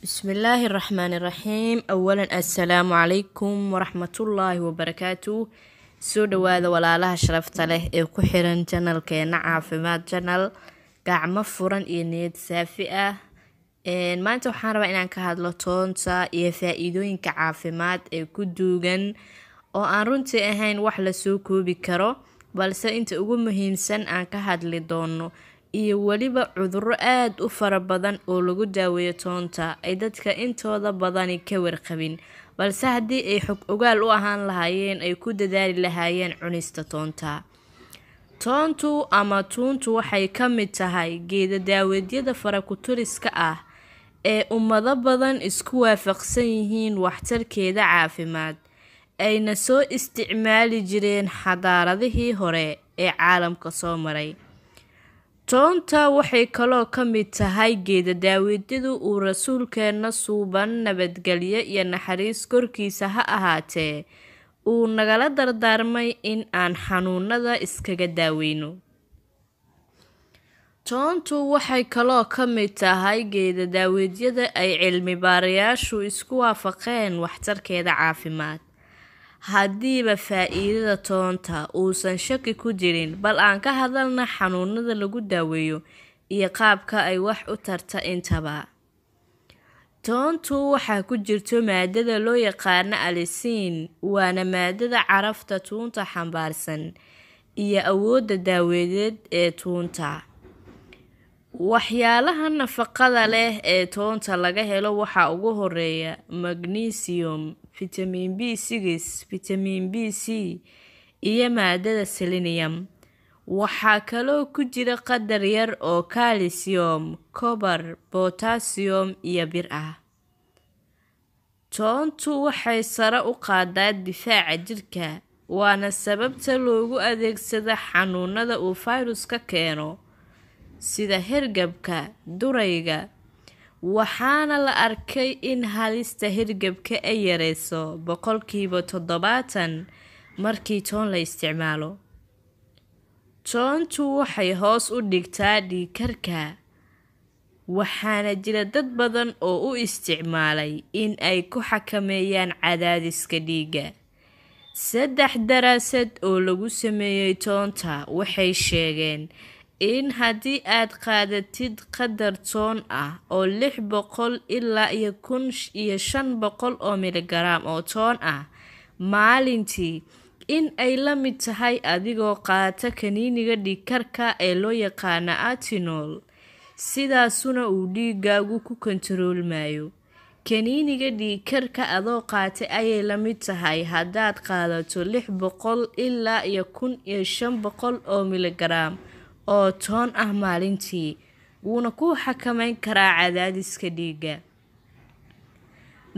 بسم الله الرحمن الرحيم. أولا السلام عليكم ورحمة الله وبركاته. سو دواada walaalaha sharafta leh ee ku xiran channelkeena caafimaad channel gacmo furan iyo niyad saafi ah. Maanta waxaan rabaa inaan ka hadlo toonta iyo faa'iidooyinka caafimaad ee ku duugan oo aan runtii ahayn wax la soo koobi karo, balse inta ugu muhiimsan aan ka hadli doono iyo waliba cudurro aad u fara badan oo lagu daaweeyo toonta ay dadka intooda badani ka warqabin, balse haddii ay xog ogaal u ahaan lahaayeen ay ku dadaali lahaayeen cunista toonta. Toontu ama tuuntu waxay ka mid tahay geeda daaweedyada farakutiriska ah ee ummado badan isku waafaqsan yihiin waxtarkeeda caafimaad, ayna soo isticmaali jireen xadaaradihii hore ee caalamka soo maray. Toonta waxay kaloo ka mid tahay geeda daaweedyadu uu rasuulkeena suuban nabadgelyo iyo naxariis korkiisa ha ahaatee uu nagala dardaarmay in aan xanuunada iskaga daaweyno. Toontu waxay kaloo ka mid tahay geeda daaweedyada ay cilmi baarayaashu isku waafaqeen waxtarkeeda caafimaad. Haddiiba faa'iidada toonta uusan shaki ku jirin, bal aan ka hadalna xanuunada lagu daaweeyo iyo qaabka ay wax u tarta intaba. Toontu waxaa ku jirto maadada loo yaqaano allicin, waana maadada carafta tuunta xambaarsan iyo awoodda daaweedeed ee tuunta. Waxyaalaha nafaqada leh ee toonta laga helo waxaa ugu horeeya magnesium, vitamin B6, vitamin B-C iyo maadada selenium. Waxaa kaloo ku jira qadar yar oo calcium, copper, potassium iyo bir ah. Toontu waxay sare u qaadaa difaaca jirka, waana sababta loogu adeegsado xanuunada uu fayruska keeno sida hergabka, durayga. Waxaana la arkay in halista hergabka ay yareyso 70% markii toon la isticmaalo. Toontu waxay hoos u dhigtaa dhiig karka, waxaana jira dad badan oo u isticmaalay in ay ku xakameeyaan cadaadiska dhiigga. 3 daraasad oo lagu sameeyay toonta waxay sheegeen in haddii aad qaadatid qadar toon ah oo 600 ilaa 1500 oo milligaraam oo toon ah maalintii, in ay la mid tahay adigoo qaata kaniiniga dhiig karka ee loo yaqaano Atenol, sidaasuna uu dhiigaagu ku kontaroolmayo. Kaniiniga dhiig karka adoo qaata ayay la mid tahay haddaad qaadato 600 ilaa 1500 oo milligaraam oo toon ah maalintii, wuuna ku xakameyn karaa cadaadiska dhiigga.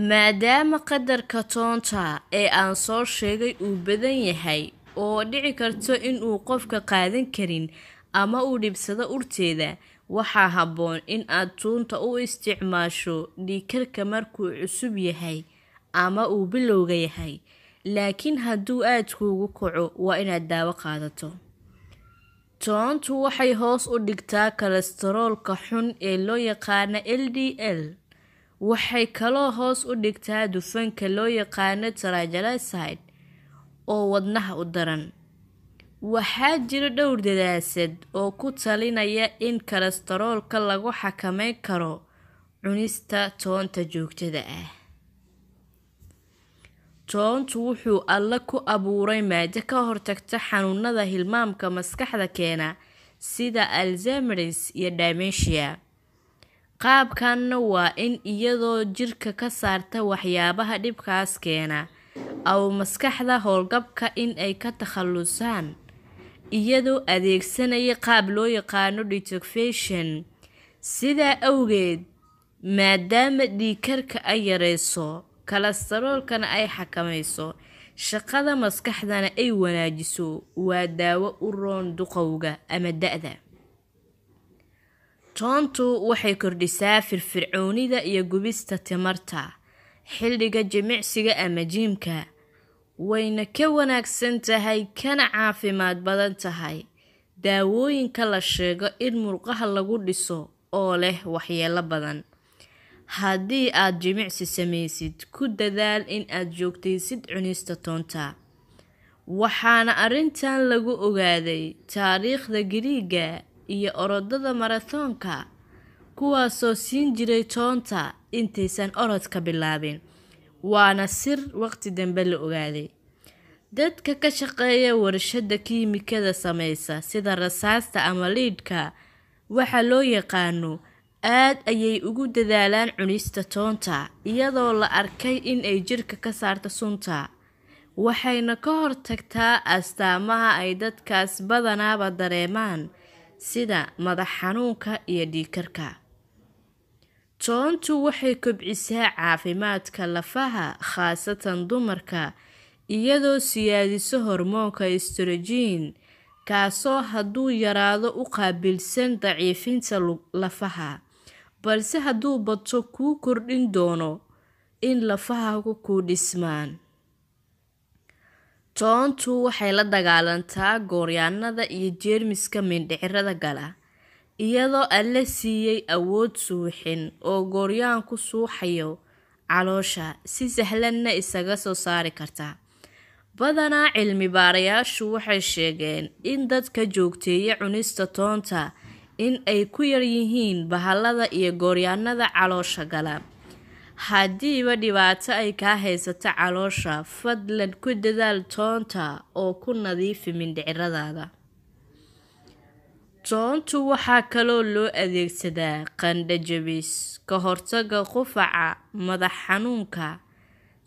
Maadaama qadarka toonta ee aan soo sheegay uu badan yahay oo dhici karto inuu qofka qaadan karin ama uu dhibsado urteeda, waxaa habboon in aad tuunta u isticmaasho dhiig karka markuu cusub yahay ama uu bilowga yahay, laakiin hadduu aad kuugu kaco waa inaad daawo qaadato. Toontu waxay hoos u dhigtaa kolestaroolka xun ee loo yaqaano LDL. Waxay kaloo hoos u dhigtaa dufanka loo yaqaano triglyceride oo wadnaha u daran. Waxaa jira dhowr daraasad oo ku talinaya in kolestaroolka lagu xakameyn karo cunista toonta joogtada ah. Toontu wuxuu Alle ku abuuray maado ka hortagta xanuunada hilmaamka maskaxda keena sida Alzheimer's iyo dementia. Qaabkanna waa in iyadoo jirka ka saarta waxyaabaha dhibkaas keena aw maskaxda howlgabka in ay ka takhalusaan iyadoo adeegsanaya qaab loo yaqaano detoxification. Sidaa awgeed, maadaama dhiig karka ay yareyso, kolestaroolkana ay xakameyso, shaqada maskaxdana ay wanaajiso, waa daawo u roon duqowga ama da'da. Toontu waxay kordhisaa firfircoonida iyo gubista tamarta xilliga jimicsiga ama jiimka, wayna ka wanaagsan tahay kana caafimaad badan tahay daawooyinka la sheego in murqaha lagu dhiso oo leh waxyeelo badan. haddii aad jimicsi samaysid ku dadaal in aad joogtaysid cunista toonta. waxaana arrintan lagu ogaaday taariikhda Giriiga iyo orodada marathonka kuwaasoo siin jiray toonta intaysan orodka bilaabin, waana sir waqti dambe la ogaaday. dadka ka shaqeeya warshada kiimikada samaysa sida rasaasta ama liidhka waxa loo yaqaano aad ayay ugu dadaalaan cunista toonta iyadoo la arkay in ay jirka ka saarto sunta, waxayna ka hortagtaa astaamaha ay dadkaas badanaaba dareemaan sida madax xanuunka iyo dhiigkarka. toontu waxay kobcisaa caafimaadka lafaha khaasatan dumarka iyadoo siyaadiso hormoonka estrogen kaasoo hadduu yaraado u qaabilsan daciifinta lafaha, balse hadduu bato kuu kordhin doono in lafahagu ku dhismaan. toontu waxay la dagaalantaa gooryaanada iyo jeermiska mindhicirada gala iyadoo Alle siiyey awood suuxin oo gooryaanku suuxayo caloosha si sahlanna isaga soo saari karta. badanaa cilmi baarayaashu waxay sheegeen in dadka joogteeya cunista toonta in ay ku yar yihiin bahallada iyo gooryaanada caloosha gala. haddiiba dhibaato ay kaa haysato caloosha, fadlan ku dadaal toonta oo ku nadiifi mindhiciradaada. toontu waxaa kaloo loo adeegsadaa qandho jabis, ka hortagga qufaca, madax xanuunka,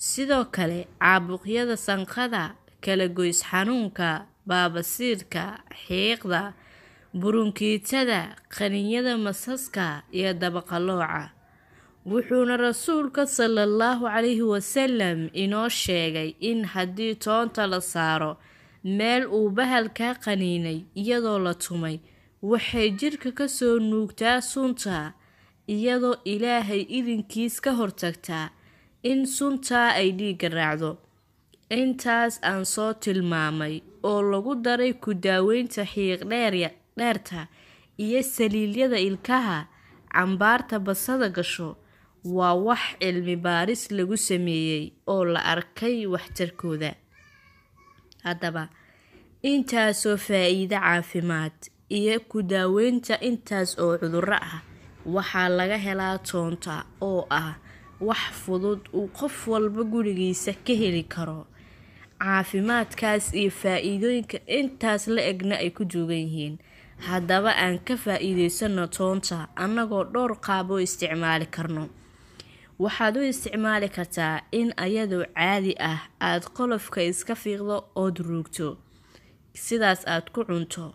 sidoo kale caabuqyada sanqada, kala goys xanuunka, baabasiirka, xiiqda, burunkiitada, qaniinyada masaska iyo dabaqalooca. wuxuuna rasuulka sallallahu calayhi wasallam inoo sheegay in haddii toonta la saaro meel uu bahal ka qaniinay iyadoo la tumay, waxay jirka ka soo nuugtaa sunta iyadoo Ilaahay idinkiis ka hortagtaa in sunta ay dhiigga raacdo. intaas aan soo tilmaamay oo lagu daray ku daaweynta xiiq dheerta iyo saliilyada ilkaha, cambaarta basada gasho, waa wax cilmi baaris lagu sameeyey oo la arkay waxtarkooda. haddaba intaasoo faa'iido caafimaad iyo ku daaweynta intaas oo cudurro ah waxaa laga helaa toonta oo ah wax fudud uu qof walba gurigiisa ka heli karo. caafimaadkaas iyo faa'iidooyinka intaas la egna ay ku duugan yihiin. haddaba aan ka faa'iidaysano toonta annagoo dhowr qaab u isticmaali karno. waxaad u isticmaali kartaa in ayadoo caadi ah aad qolofka iska fiiqdo ood ruugto, sidaas aad ku cunto,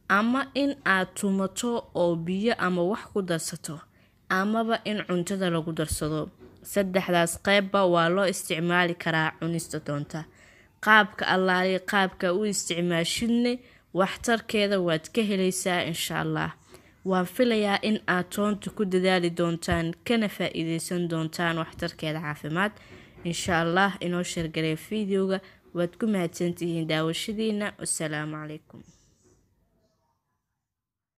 ama in aad tumato oo biyo ama wax ku darsato, amaba in cuntada lagu darsado. saddexdaas qaybba waa loo isticmaali karaa cunista toonta. qaabka allaali qaabka u isticmaashidne waxtarkeeda waad ka helaysaa insha Allah. waan filayaa in aad toonta ku dadaali doontaan kana faa'iideysan doontaan waxtarkeeda caafimaad. insha Allah inoo sheergalay fiidiyowga. waad ku mahadsantihiin daawashadiina. wassalaamu calaykum.